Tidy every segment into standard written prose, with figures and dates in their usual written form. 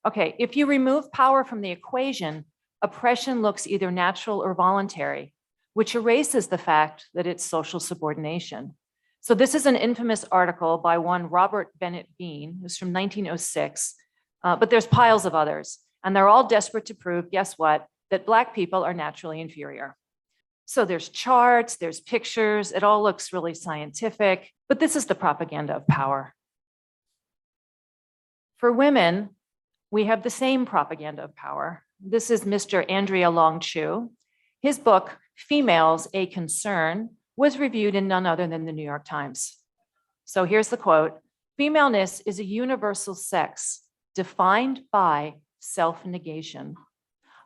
Okay, if you remove power from the equation, oppression looks either natural or voluntary, which erases the fact that it's social subordination. So this is an infamous article by one Robert Bennett Bean, who's from 1906, but there's piles of others, and they're all desperate to prove, guess what, that Black people are naturally inferior. So there's charts, there's pictures, it all looks really scientific, but this is the propaganda of power. For women, we have the same propaganda of power. This is Mr. Andrea Long Chu. His book, Females, a Concern, was reviewed in none other than the New York Times. So here's the quote: "Femaleness is a universal sex defined by self-negation.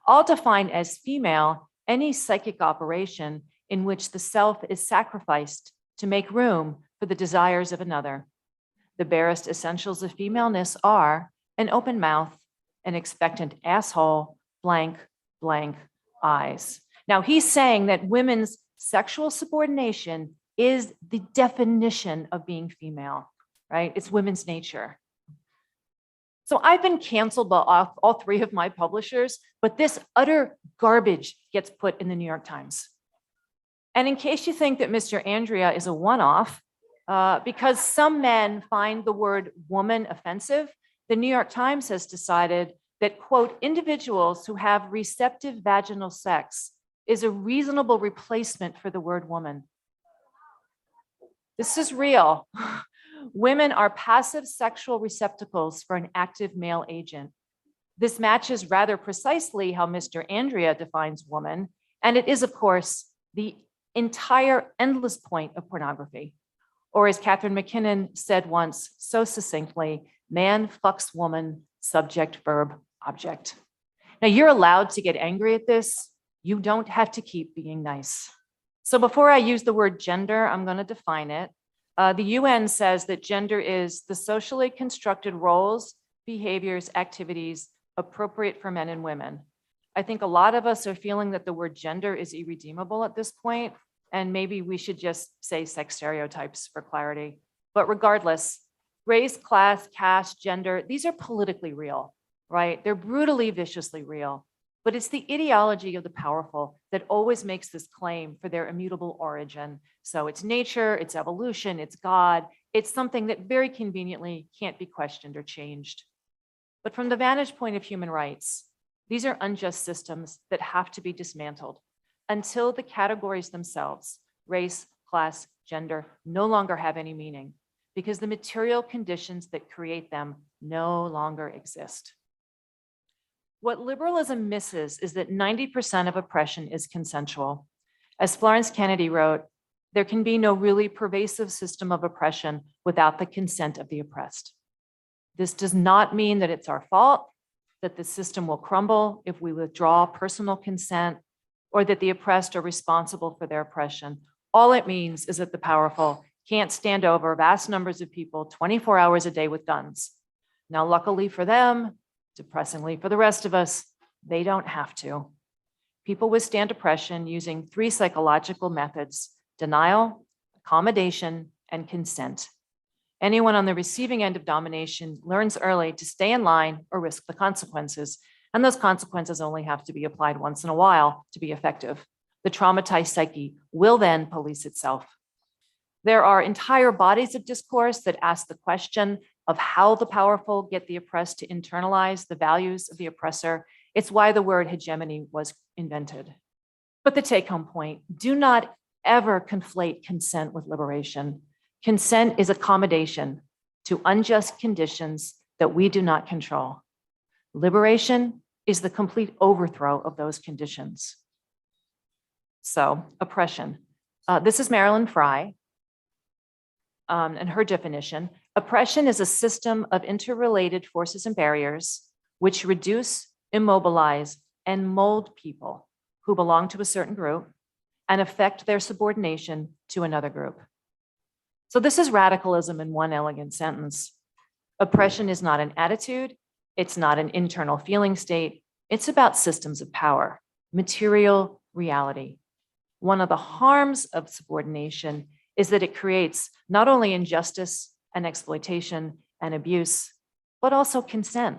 I'll define as female any psychic operation in which the self is sacrificed to make room for the desires of another. The barest essentials of femaleness are an open mouth, an expectant asshole, blank, blank eyes." Now he's saying that women's sexual subordination is the definition of being female, right? It's women's nature. So I've been canceled by all three of my publishers, but this utter garbage gets put in the New York Times. And in case you think that Mr. Andrea is a one-off, because some men find the word woman offensive, the New York Times has decided that, quote, individuals who have receptive vaginal sex is a reasonable replacement for the word woman. This is real. Women are passive sexual receptacles for an active male agent. This matches rather precisely how Mr. Andrea defines woman, and it is, of course, the entire endless point of pornography. Or as Catherine McKinnon said once so succinctly, man fucks woman, subject, verb, object. Now you're allowed to get angry at this. You don't have to keep being nice. So before I use the word gender, I'm going to define it. The UN says that gender is the socially constructed roles, behaviors, activities appropriate for men and women. I think a lot of us are feeling that the word gender is irredeemable at this point, and maybe we should just say sex stereotypes for clarity. But regardless, race, class, caste, gender, these are politically real, right? They're brutally, viciously real. But it's the ideology of the powerful that always makes this claim for their immutable origin. So it's nature, it's evolution, it's God. It's something that very conveniently can't be questioned or changed. But from the vantage point of human rights, these are unjust systems that have to be dismantled until the categories themselves, race, class, gender, no longer have any meaning, because the material conditions that create them no longer exist. What liberalism misses is that 90% of oppression is consensual. As Florence Kennedy wrote, there can be no really pervasive system of oppression without the consent of the oppressed. This does not mean that it's our fault, that the system will crumble if we withdraw personal consent, or that the oppressed are responsible for their oppression. All it means is that the powerful can't stand over vast numbers of people 24 hours a day with guns. Now, luckily for them, depressingly for the rest of us, they don't have to. People withstand oppression using 3 psychological methods: denial, accommodation, and consent. Anyone on the receiving end of domination learns early to stay in line or risk the consequences, and those consequences only have to be applied once in a while to be effective. The traumatized psyche will then police itself. There are entire bodies of discourse that ask the question of how the powerful get the oppressed to internalize the values of the oppressor. It's why the word hegemony was invented. But the take-home point, do not ever conflate consent with liberation. Consent is accommodation to unjust conditions that we do not control. Liberation is the complete overthrow of those conditions. So, oppression. This is Marilyn Frye. And her definition: oppression is a system of interrelated forces and barriers which reduce, immobilize, and mold people who belong to a certain group and affect their subordination to another group. So this is radicalism in one elegant sentence. Oppression is not an attitude, it's not an internal feeling state, it's about systems of power, material reality. One of the harms of subordination is that it creates not only injustice and exploitation and abuse, but also consent.